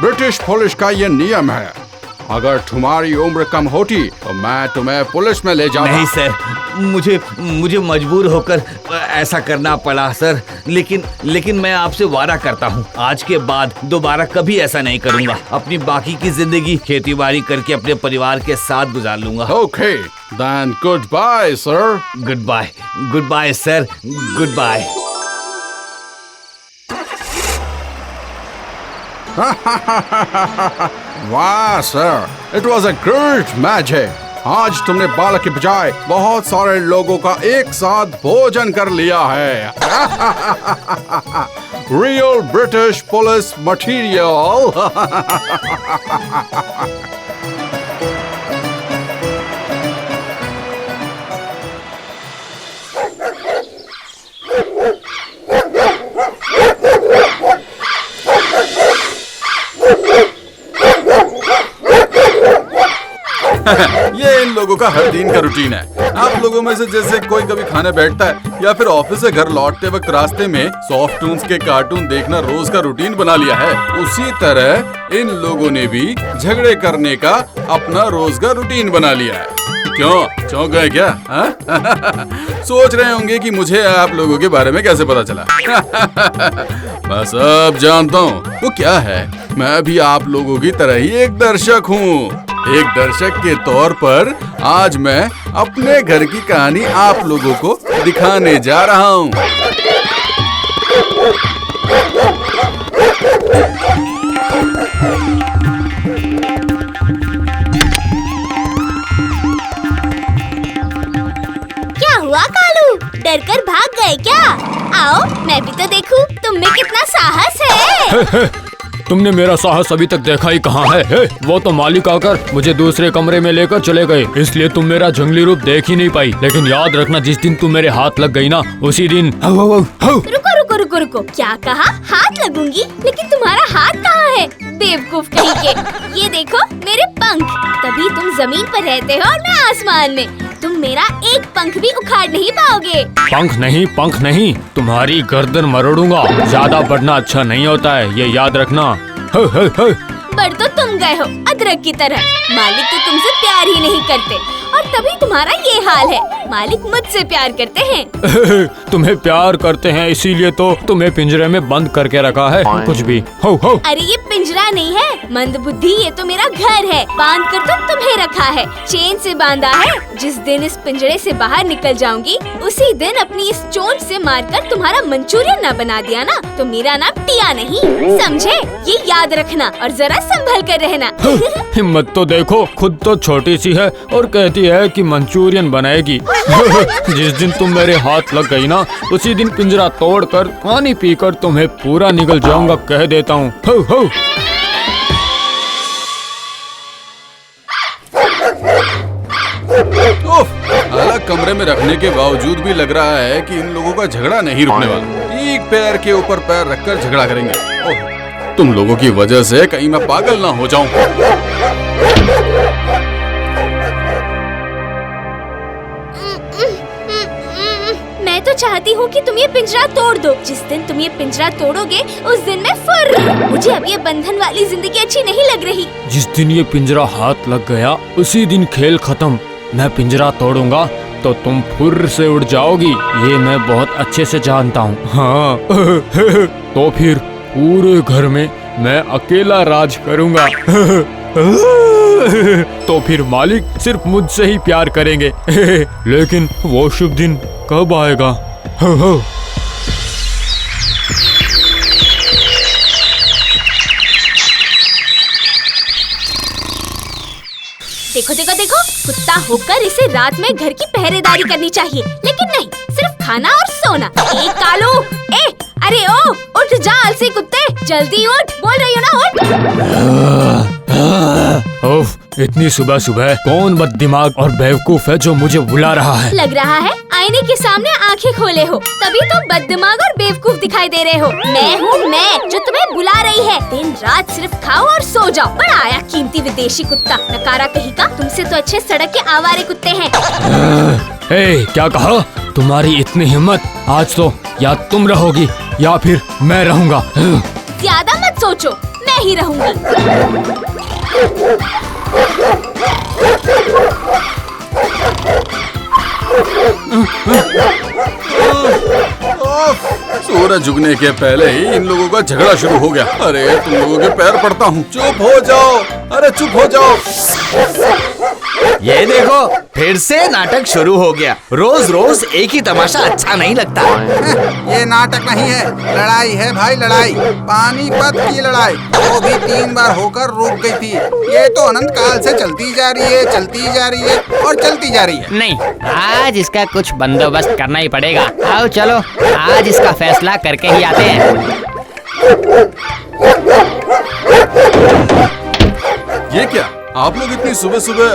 ब्रिटिश पुलिस का ये नियम है, अगर तुम्हारी उम्र कम होती तो मैं तुम्हें पुलिस में ले जाऊंगा। नहीं सर, मुझे मजबूर होकर ऐसा करना पड़ा सर, लेकिन मैं आपसे वादा करता हूँ आज के बाद दोबारा कभी ऐसा नहीं करूँगा। अपनी बाकी की जिंदगी खेतीबाड़ी करके अपने परिवार के साथ गुजार लूंगा। Okay, then good bye sir. Good bye sir, good bye. वाह sir, it was a great magic. आज तुमने बालक के बजाय बहुत सारे लोगों का एक साथ भोजन कर लिया है। Real British police material. ये इन लोगों का हर दिन का रूटीन है। आप लोगों में से जैसे कोई कभी खाने बैठता है या फिर ऑफिस से घर लौटते वक्त रास्ते में सॉफ्ट टून्स के कार्टून देखना रोज का रूटीन बना लिया है, उसी तरह इन लोगों ने भी झगड़े करने का अपना रोज का रूटीन बना लिया है। क्यों चौंक गए क्या? सोच रहे होंगे कि मुझे आप लोगों के बारे में कैसे पता चला। मैं सब जानता हूँ। वो क्या है, मैं भी आप लोगों की तरह ही एक दर्शक हूँ। एक दर्शक के तौर पर आज मैं अपने घर की कहानी आप लोगों को दिखाने जा रहा हूँ। क्या हुआ कालू, डर कर भाग गए क्या? आओ मैं भी तो देखूं तुम में कितना साहस है। तुमने मेरा साहस अभी तक देखा ही कहाँ है? वो तो मालिक आकर मुझे दूसरे कमरे में लेकर चले गए, इसलिए तुम मेरा जंगली रूप देख ही नहीं पाई। लेकिन याद रखना, जिस दिन तुम मेरे हाथ लग गई ना, उसी दिन। रुको, क्या कहा? हाथ लगूंगी? लेकिन तुम्हारा हाथ कहाँ है? बेवकूफ कहीं के। ये देखो मेरे पंख, तभी तुम जमीन पर रहते हो और मैं आसमान में। तुम मेरा एक पंख भी उखाड़ नहीं पाओगे। पंख नहीं, तुम्हारी गर्दन मरोड़ूंगा। ज्यादा बढ़ना अच्छा नहीं होता है, ये याद रखना। बढ़ तो तुम गए हो अदरक की तरह। मालिक तो तुमसे प्यार ही नहीं करते और तभी तुम्हारा ये हाल है। मालिक मुझसे प्यार करते हैं। तुम्हें प्यार करते हैं इसीलिए तो तुम्हें पिंजरे में बंद करके रखा है। कुछ भी हो। अरे ये पिंजरा नहीं है मंदबुद्धि, ये तो मेरा घर है। बांध कर तो तुम्हें रखा है, चेन से बांधा है। जिस दिन इस पिंजरे से बाहर निकल जाऊंगी, उसी दिन अपनी इस चोंच से मारकर तुम्हारा मंचूरियन ना बना दिया ना, तो मेरा नाम टिया नहीं, समझे? ये याद रखना और जरा संभल कर रहना। हिम्मत तो देखो, खुद तो छोटी सी है और कहती है कि मंचूरियन बनाएगी। जिस दिन तुम मेरे हाथ लग गई ना, उसी दिन पिंजरा तोड़कर पानी पीकर तुम्हें पूरा निगल जाऊंगा, कह देता हूँ। हो। अलग कमरे में रखने के बावजूद भी लग रहा है कि इन लोगों का झगड़ा नहीं रुकने वाला। एक पैर के ऊपर पैर रखकर झगड़ा करेंगे। ओह, तुम लोगों की वजह से कहीं मैं पागल ना हो जाऊं। मैं तो चाहती हूँ कि तुम ये पिंजरा तोड़ दो। जिस दिन तुम ये पिंजरा तोड़ोगे, उस दिन मैं फुर्र। मुझे अब ये बंधन वाली जिंदगी अच्छी नहीं लग रही। जिस दिन ये पिंजरा हाथ लग गया, उसी दिन खेल खत्म। मैं पिंजरा तोड़ूंगा तो तुम फुर्र से उड़ जाओगी, ये मैं बहुत अच्छे से जानता हूँ। हाँ। तो फिर पूरे घर में मैं अकेला राज करूँगा। तो फिर मालिक सिर्फ मुझसे ही प्यार करेंगे। लेकिन वो शुभ दिन कब आएगा? हो। देखो देखो देखो, कुत्ता होकर इसे रात में घर की पहरेदारी करनी चाहिए, लेकिन नहीं, सिर्फ खाना और सोना। ए कालू, अरे ओ, उठ जा अलसी कुत्ते, जल्दी उठ, बोल रही हो ना उठ। उफ, इतनी सुबह सुबह कौन बददिमाग और बेवकूफ है जो मुझे बुला रहा है? लग रहा है आईने के सामने आंखें खोले हो, तभी तो बददिमाग और बेवकूफ दिखाई दे रहे हो। मैं हूँ मैं जो तुम्हें बुला रही है। दिन रात सिर्फ खाओ और सो जाओ। बड़ा आया कीमती विदेशी कुत्ता, नकारा कहीं का। तुमसे तो अच्छे सड़क के आवारे कुत्ते हैं। क्या कहा? तुम्हारी इतनी हिम्मत, आज तो या तुम रहोगी या फिर मैं रहूंगा। ज्यादा मत सोचो, मैं ही रहूंगी। सूरज उगने के पहले ही इन लोगों का झगड़ा शुरू हो गया। अरे तुम लोगों के पैर पड़ता हूँ, चुप हो जाओ। अरे चुप हो जाओ। ये देखो, फिर से नाटक शुरू हो गया। रोज रोज एक ही तमाशा अच्छा नहीं लगता। ये नाटक नहीं है, लड़ाई है भाई, लड़ाई। पानीपत की लड़ाई, वो भी 3 बार होकर रुक गई थी। ये तो अनंत काल से चलती जा रही है, चलती जा रही है और चलती जा रही है। नहीं, आज इसका कुछ बंदोबस्त करना ही पड़ेगा। आओ चलो, आज इसका फैसला करके ही आते हैं। ये क्या, आप लोग इतनी सुबह सुबह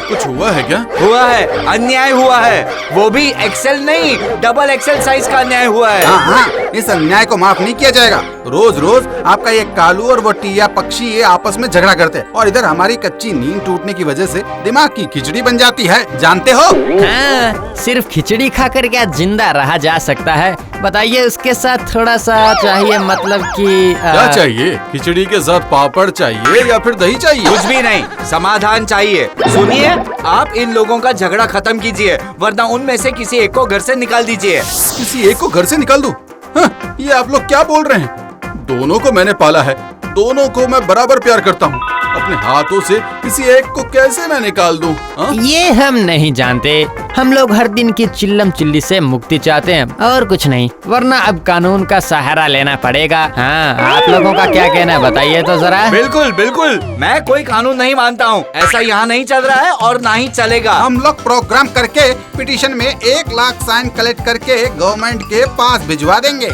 कुछ हुआ है क्या? हुआ है, अन्याय हुआ है। वो भी एक्सेल नहीं, डबल एक्सेल साइज का अन्याय हुआ है। हाँ, इस अन्याय को माफ नहीं किया जाएगा। रोज रोज आपका ये कालू और वो टिया पक्षी ये आपस में झगड़ा करते हैं और इधर हमारी कच्ची नींद टूटने की वजह से दिमाग की खिचड़ी बन जाती है, जानते हो? हाँ, सिर्फ खिचड़ी खाकर क्या जिंदा रहा जा सकता है? बताइए, उसके साथ थोड़ा सा चाहिए, मतलब कि क्या चाहिए? खिचड़ी के साथ पापड़ चाहिए या फिर दही चाहिए? कुछ भी नहीं, समाधान चाहिए। सुनिए, आप इन लोगों का झगड़ा खत्म कीजिए, वरना उनमें से किसी एक को घर से निकाल दीजिए। किसी एक को घर से निकाल दूं? हाँ, ये आप लोग क्या बोल रहे हैं? दोनों को मैंने पाला है, दोनों को मैं बराबर प्यार करता हूँ। अपने हाथों से किसी एक को कैसे मैं निकाल दूं? ये हम नहीं जानते। हम लोग हर दिन की चिल्लम चिल्ली से मुक्ति चाहते हैं और कुछ नहीं, वरना अब कानून का सहारा लेना पड़ेगा। हाँ, आप लोगों का क्या कहना है, बताइए तो जरा। बिल्कुल बिल्कुल, मैं कोई कानून नहीं मानता हूँ। ऐसा यहाँ नहीं चल रहा है और ना ही चलेगा। हम लोग प्रोग्राम करके पिटीशन में 1 लाख साइन कलेक्ट करके गवर्नमेंट के पास भिजवा देंगे।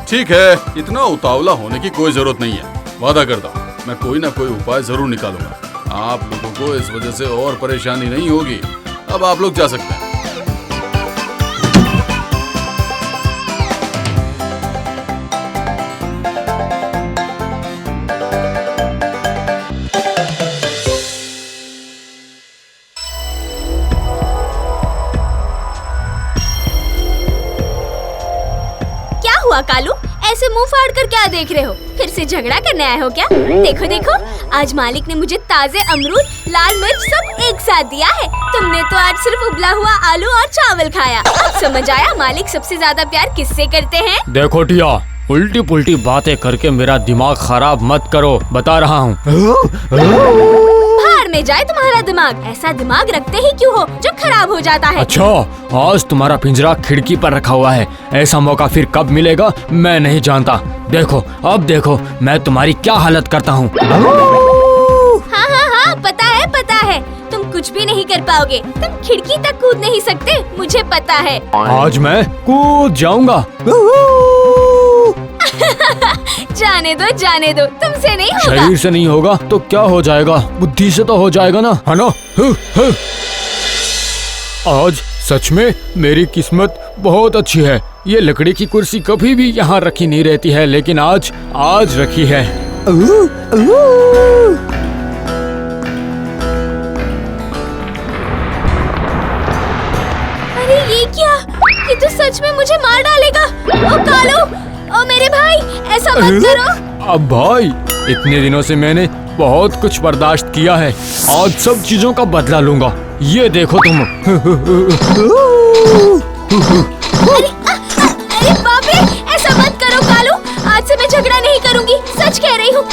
ठीक है, इतना उतावला होने की कोई जरूरत नहीं है। वादा करता हूँ, मैं कोई ना कोई उपाय जरूर निकालूंगा। आप लोगों को इस वजह से और परेशानी नहीं होगी। अब आप लोग जा सकते हैं। क्या हुआ कालू, ऐसे मुंह फाड़ कर क्या देख रहे हो? फिर से झगड़ा करने आए हो क्या? देखो देखो, आज मालिक ने मुझे ताजे अमरूद, लाल मिर्च सब एक साथ दिया है। तुमने तो आज सिर्फ उबला हुआ आलू और चावल खाया। अब समझ आया मालिक सबसे ज्यादा प्यार किससे करते हैं? देखो टिया, उल्टी पुल्टी बातें करके मेरा दिमाग खराब मत करो, बता रहा हूँ। बाहर में जाए तुम्हारा दिमाग। ऐसा दिमाग रखते ही क्यों हो जो खराब हो जाता है? अच्छा, आज तुम्हारा पिंजरा खिड़की पर रखा हुआ है। ऐसा मौका फिर कब मिलेगा मैं नहीं जानता। देखो, अब देखो मैं तुम्हारी क्या हालत करता हूँ। हाँ, पता है, तुम कुछ भी नहीं कर पाओगे। तुम खिड़की तक कूद नहीं सकते, मुझे पता है। आज मैं कूद जाऊंगा। जाने दो, तुमसे नहीं होगा। शरीर से नहीं होगा तो क्या हो जाएगा? बुद्धि से तो हो जाएगा ना, है ना? आज सच में मेरी किस्मत बहुत अच्छी है। ये लकड़ी की कुर्सी कभी भी यहाँ रखी नहीं रहती है, लेकिन आज रखी है। अरे ये क्या? ये तो सच में मुझे मार डालेगा। ओ कालू, ओ मेरे भाई, ऐसा मत करो। अब भाई, इतने दिनों से मैंने बहुत कुछ बर्दाश्त किया है, आज सब चीजों का बदला लूंगा। ये देखो तुम। अरे बाप रे, ऐसा मत करो कालू। आज से मैं झगड़ा नहीं करूंगी, सच कह रही हूँ।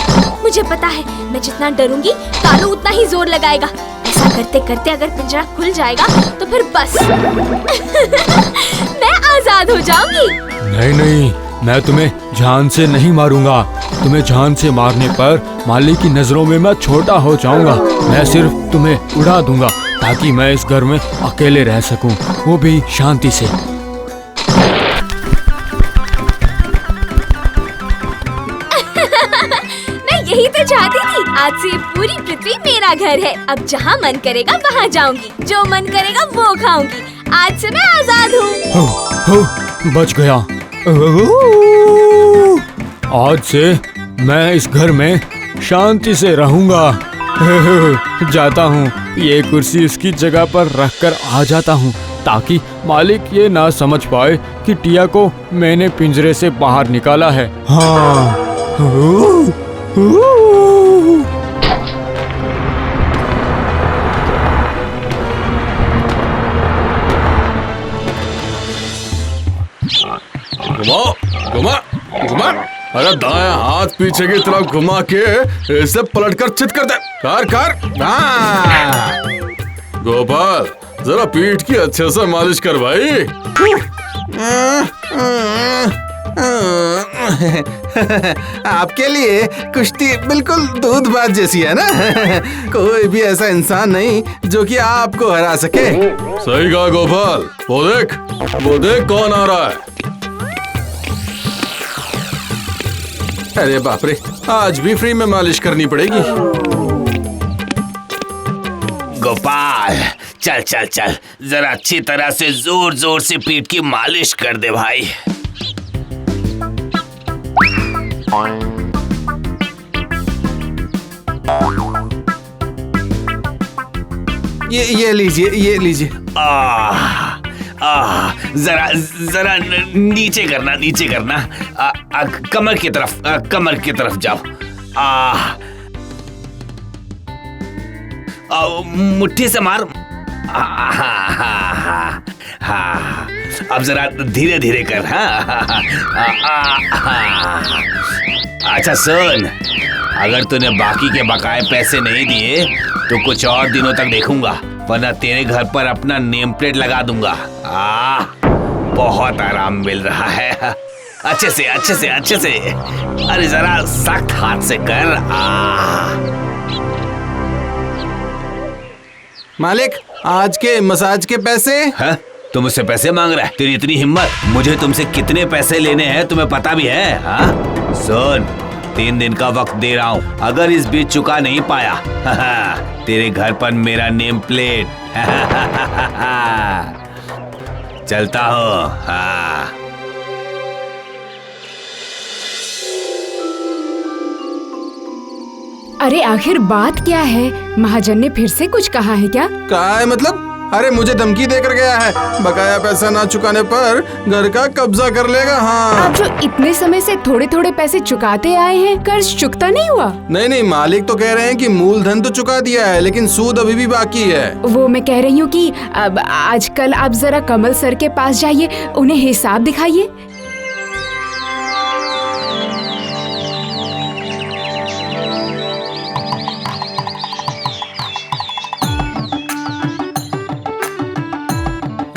मुझे पता है, मैं जितना डरूंगी कालू उतना ही जोर लगाएगा। ऐसा करते करते अगर पिंजरा खुल जाएगा तो फिर बस मैं आजाद हो जाऊंगी। नहीं, मैं तुम्हें जान से नहीं मारूंगा। तुम्हें जान से मारने पर मालिक की नजरों में मैं छोटा हो जाऊंगा। मैं सिर्फ तुम्हें उड़ा दूंगा ताकि मैं इस घर में अकेले रह सकूं, वो भी शांति से। मैं यही तो चाहती थी। आज से पूरी पृथ्वी मेरा घर है। अब जहाँ मन करेगा वहाँ जाऊंगी, जो मन करेगा वो खाऊंगी। आज से मैं आजाद हूँ। बच गया। आज से मैं इस घर में शांति से रहूंगा। जाता हूँ, ये कुर्सी इसकी जगह पर रखकर आ जाता हूँ ताकि मालिक ये ना समझ पाए कि टिया को मैंने पिंजरे से बाहर निकाला है। हाँ। घुमाओ, घुमा घुमा। अरे दायां हाथ पीछे की तरफ घुमा के इसे पलटकर चित कर दे। कर। हाँ। गोपाल, जरा पीठ की अच्छे से मालिश कर भाई। आपके लिए कुश्ती बिल्कुल दूध बात जैसी है ना। कोई भी ऐसा इंसान नहीं जो कि आपको हरा सके। सही कहा गोपाल। वो देख कौन आ रहा है। अरे बाप रे, आज भी फ्री में मालिश करनी पड़ेगी। गोपाल, चल जरा अच्छी तरह से जोर जोर से पीठ की मालिश कर दे भाई। ये लीजिए। जरा नीचे करना। कमर की तरफ जाओ। मुट्ठी से मार। हाँ। अब जरा धीरे धीरे कर। अच्छा सुन, अगर तूने बाकी के बकाए पैसे नहीं दिए तो कुछ और दिनों तक देखूंगा, वरना तेरे घर पर अपना नेम प्लेट लगा दूंगा। बहुत आराम मिल रहा है। अच्छे से। अरे जरा सख्त हाथ से कर। मालिक, आज के मसाज के पैसे। हाँ? तुम मुझसे पैसे मांग रहा है? तेरी इतनी हिम्मत? मुझे तुमसे कितने पैसे लेने हैं तुम्हें पता भी है? हाँ? सुन, 3 दिन का वक्त दे रहा हूँ। अगर इस बीच चुका नहीं पाया तेरे घर पर मेरा नेम प्लेट। चलता हूँ। हाँ। अरे आखिर बात क्या है? महाजन ने फिर से कुछ कहा है क्या? कहा है मतलब? अरे मुझे धमकी देकर गया है, बकाया पैसा ना चुकाने पर घर का कब्जा कर लेगा। हाँ। आप जो इतने समय से थोड़े थोड़े पैसे चुकाते आए हैं, कर्ज चुकता नहीं हुआ? नहीं, मालिक तो कह रहे हैं कि मूलधन तो चुका दिया है, लेकिन सूद अभी भी बाकी है। वो मैं कह रही हूँ कि अब आजकल आप जरा कमल सर के पास जाइए, उन्हें हिसाब दिखाइए।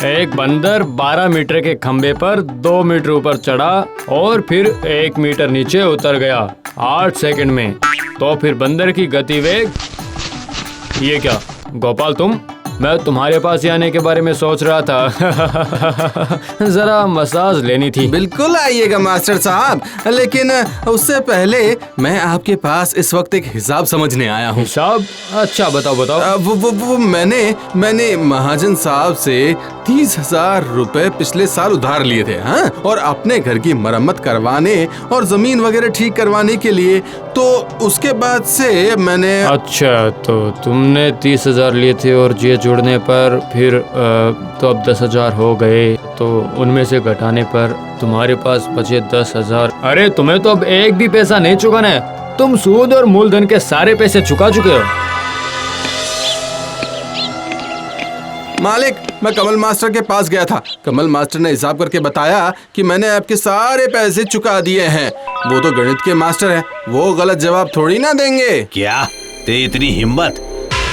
एक बंदर 12 मीटर के खंबे पर 2 मीटर ऊपर चढ़ा और फिर 1 मीटर नीचे उतर गया 8 सेकंड में। तो फिर बंदर की गतिवेग। ये क्या गोपाल, तुम? मैं तुम्हारे पास आने के बारे में सोच रहा था। जरा मसाज लेनी थी। बिल्कुल आइएगा मास्टर साहब, लेकिन उससे पहले मैं आपके पास इस वक्त एक हिसाब समझने आया हूँ। हिसाब? अच्छा बताओ। वो मैंने महाजन साहब से 30,000 रुपए पिछले साल उधार लिए थे। हाँ? और अपने घर की मरम्मत करवाने और जमीन वगैरह ठीक करवाने के लिए। तो उसके बाद से मैंने। अच्छा, तो तुमने 30,000 लिए थे और ये जोड़ने पर फिर तो अब 10,000 हो गए, तो उनमें से घटाने पर तुम्हारे पास बचे 10,000। अरे तुम्हें तो अब एक भी पैसा नहीं चुकाना है। तुम सूद और मूलधन के सारे पैसे चुका चुके हो। मालिक, मैं कमल मास्टर के पास गया था। कमल मास्टर ने हिसाब करके बताया कि मैंने आपके सारे पैसे चुका दिए हैं। वो तो गणित के मास्टर हैं, वो गलत जवाब थोड़ी ना देंगे। क्या तेरी इतनी हिम्मत?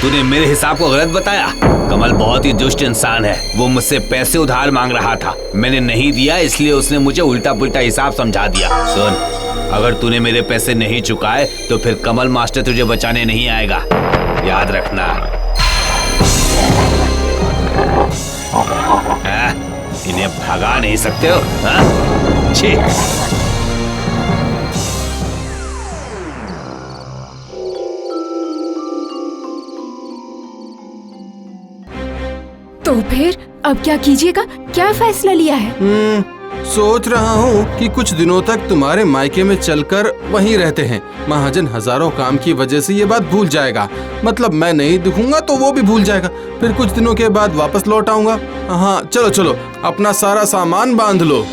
तूने मेरे हिसाब को गलत बताया। कमल बहुत ही दुष्ट इंसान है। वो मुझसे पैसे उधार मांग रहा था, मैंने नहीं दिया, इसलिए उसने मुझे उल्टा पुल्टा हिसाब समझा दिया। सुन, अगर तूने मेरे पैसे नहीं चुकाए तो फिर कमल मास्टर तुझे बचाने नहीं आएगा, याद रखना। इन्हें भगा नहीं सकते हो? छी। तो फिर अब क्या कीजिएगा? क्या फैसला लिया है? सोच रहा हूँ कि कुछ दिनों तक तुम्हारे मायके में चलकर वहीं रहते हैं। महाजन हजारों काम की वजह से ये बात भूल जाएगा। मतलब मैं नहीं दिखूंगा तो वो भी भूल जाएगा। फिर कुछ दिनों के बाद वापस लौट आऊंगा। हाँ चलो चलो, अपना सारा सामान बांध लो।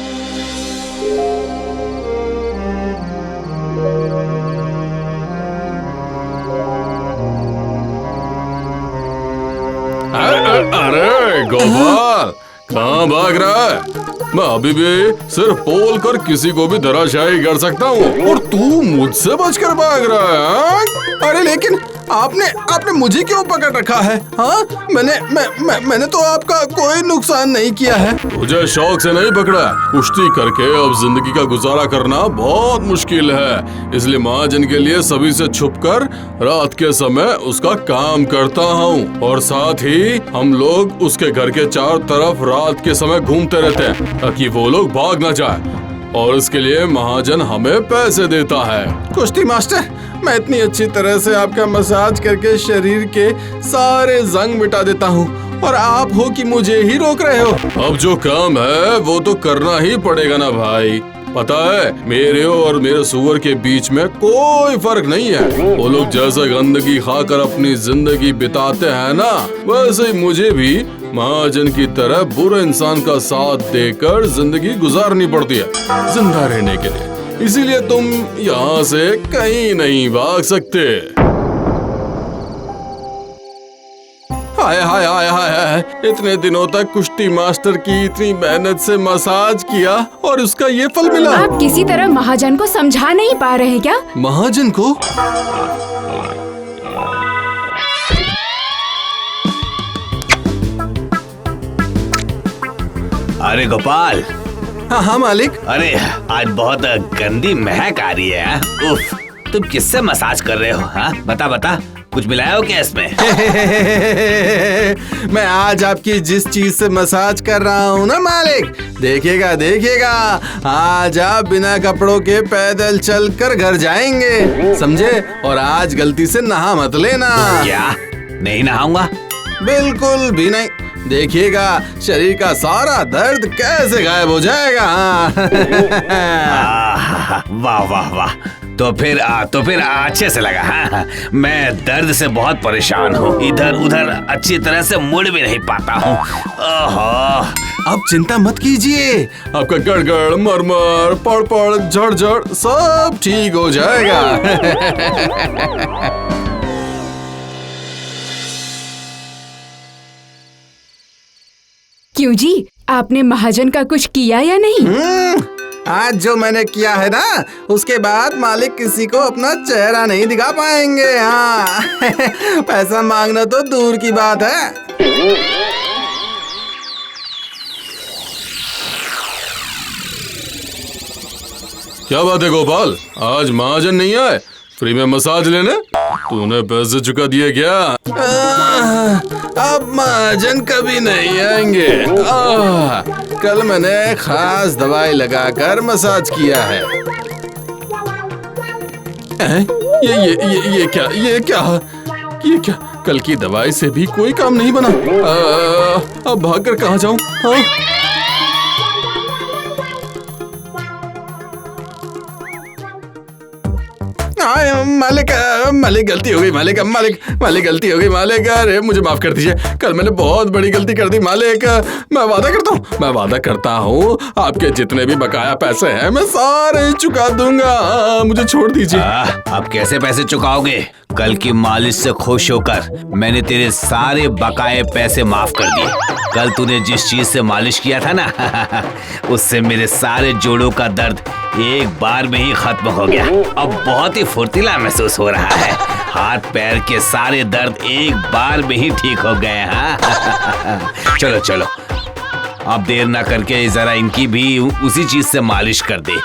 अरे गोपाल, कहाँ भाग रहा है? मैं अभी भी सिर्फ बोल कर किसी को भी धराशायी कर सकता हूँ और तू मुझसे बचकर भाग रहा है। अरे लेकिन आपने मुझे क्यों पकड़ रखा है? हाँ, मैंने तो आपका कोई नुकसान नहीं किया है। तुझे शौक से नहीं पकड़ा, कुश्ती करके अब जिंदगी का गुजारा करना बहुत मुश्किल है, इसलिए महाजन के लिए सभी से छुपकर रात के समय उसका काम करता हूँ और साथ ही हम लोग उसके घर के चारों तरफ रात के समय घूमते रहते हैं ताकि वो लोग भाग ना जाए, और इसके लिए महाजन हमें पैसे देता है। कुश्ती मास्टर, मैं इतनी अच्छी तरह से आपका मसाज करके शरीर के सारे जंग मिटा देता हूँ और आप हो कि मुझे ही रोक रहे हो। अब जो काम है वो तो करना ही पड़ेगा ना भाई। पता है, मेरे और मेरे सुअर के बीच में कोई फर्क नहीं है। वो लोग जैसे गंदगी खाकर अपनी जिंदगी बिताते हैं ना, वैसे ही मुझे भी महाजन की तरह बुरे इंसान का साथ देकर जिंदगी गुजारनी पड़ती है जिंदा रहने के लिए। इसीलिए तुम यहाँ से कहीं नहीं भाग सकते। हाय हाय हाय हाय, इतने दिनों तक कुश्ती मास्टर की इतनी मेहनत से मसाज किया और उसका ये फल मिला। आप किसी तरह महाजन को समझा नहीं पा रहे हैं क्या? महाजन को? अरे गोपाल। हाँ मालिक। अरे आज बहुत गंदी महक आ रही है। उफ, तुम किससे मसाज कर रहे हो? हाँ बता बता, कुछ मिलाया हो क्या इसमें? मैं आज आपकी जिस चीज से मसाज कर रहा हूँ ना मालिक, देखिएगा देखिएगा, आज आप बिना कपड़ों के पैदल चलकर घर जाएंगे, समझे? और आज गलती से नहा मत लेना। क्या? नहीं नहाऊंगा? बिल्कुल भी नहीं। देखिएगा शरीर का सारा दर्द कैसे गायब हो जाएगा। वाह वाह वाह, तो फिर अच्छे से लगा। हाँ, मैं दर्द से बहुत परेशान हूँ, इधर उधर अच्छी तरह से मुड़ भी नहीं पाता हूँ। अब चिंता मत कीजिए, आपका गड़गड़, मरमर, पड़ झड़ सब ठीक हो जाएगा। क्यों जी, आपने महाजन का कुछ किया या नहीं? आज जो मैंने किया है ना, उसके बाद मालिक किसी को अपना चेहरा नहीं दिखा पाएंगे। हाँ पैसा मांगना तो दूर की बात है। क्या बात है गोपाल, आज महाजन नहीं आए फ्री में मसाज लेने? तूने पैसे चुका दिए क्या? अब महाजन कभी नहीं आएंगे। कल मैंने खास दवाई लगाकर मसाज किया है। ये क्या? कल की दवाई से भी कोई काम नहीं बना। अब भागकर कहाँ जाऊं? मालिक गलती हो गई मालिक गलती हो गई मालिक। अरे मुझे माफ कर दीजिए, कल मैंने बहुत बड़ी गलती कर दी मालिक। मैं वादा करता हूँ आपके जितने भी बकाया पैसे हैं मैं सारे चुका दूंगा। मुझे छोड़ दीजिए। अब कैसे पैसे चुकाओगे? कल की मालिश से खुश होकर मैंने तेरे सारे बकाए पैसे माफ कर दिए। कल तूने जिस चीज से मालिश किया था ना उससे मेरे सारे जोड़ों का दर्द एक बार में ही खत्म हो गया। अब बहुत ही फुर्तीला महसूस हो रहा है। हाथ पैर के सारे दर्द एक बार में ही ठीक हो गए। हाँ चलो चलो, अब देर ना करके जरा इनकी भी उसी चीज से मालिश कर दे।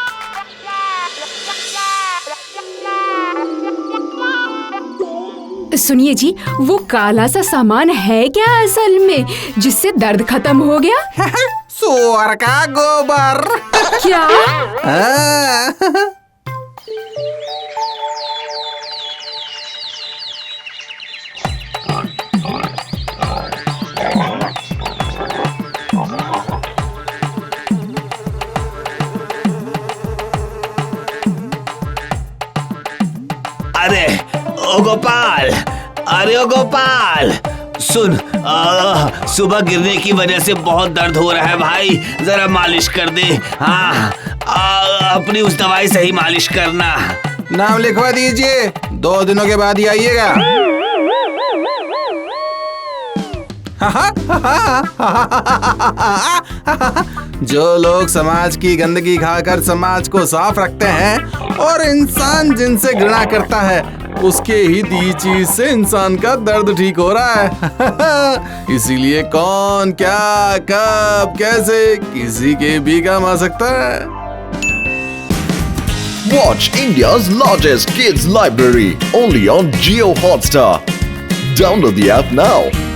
सुनिए जी, वो काला सा सामान है क्या असल में जिससे दर्द खत्म हो गया? सुअर का गोबर। क्या? अरे ओ गोपाल, अरे ओ गोपाल, सुन, सुबह गिरने की वजह से बहुत दर्द हो रहा है भाई, जरा मालिश कर दे। हाँ, अपनी उस दवाई से ही मालिश करना। नाम लिखवा दीजिए, 2 दिनों के बाद ही आइएगा। जो लोग समाज की गंदगी खाकर समाज को साफ रखते हैं और इंसान जिनसे घृणा करता है उसके ही दी चीज से इंसान का दर्द ठीक हो रहा है। इसीलिए कौन क्या कब कैसे किसी के भी काम आ सकता है। Watch India's largest kids library only on Jio Hotstar. Download the app now.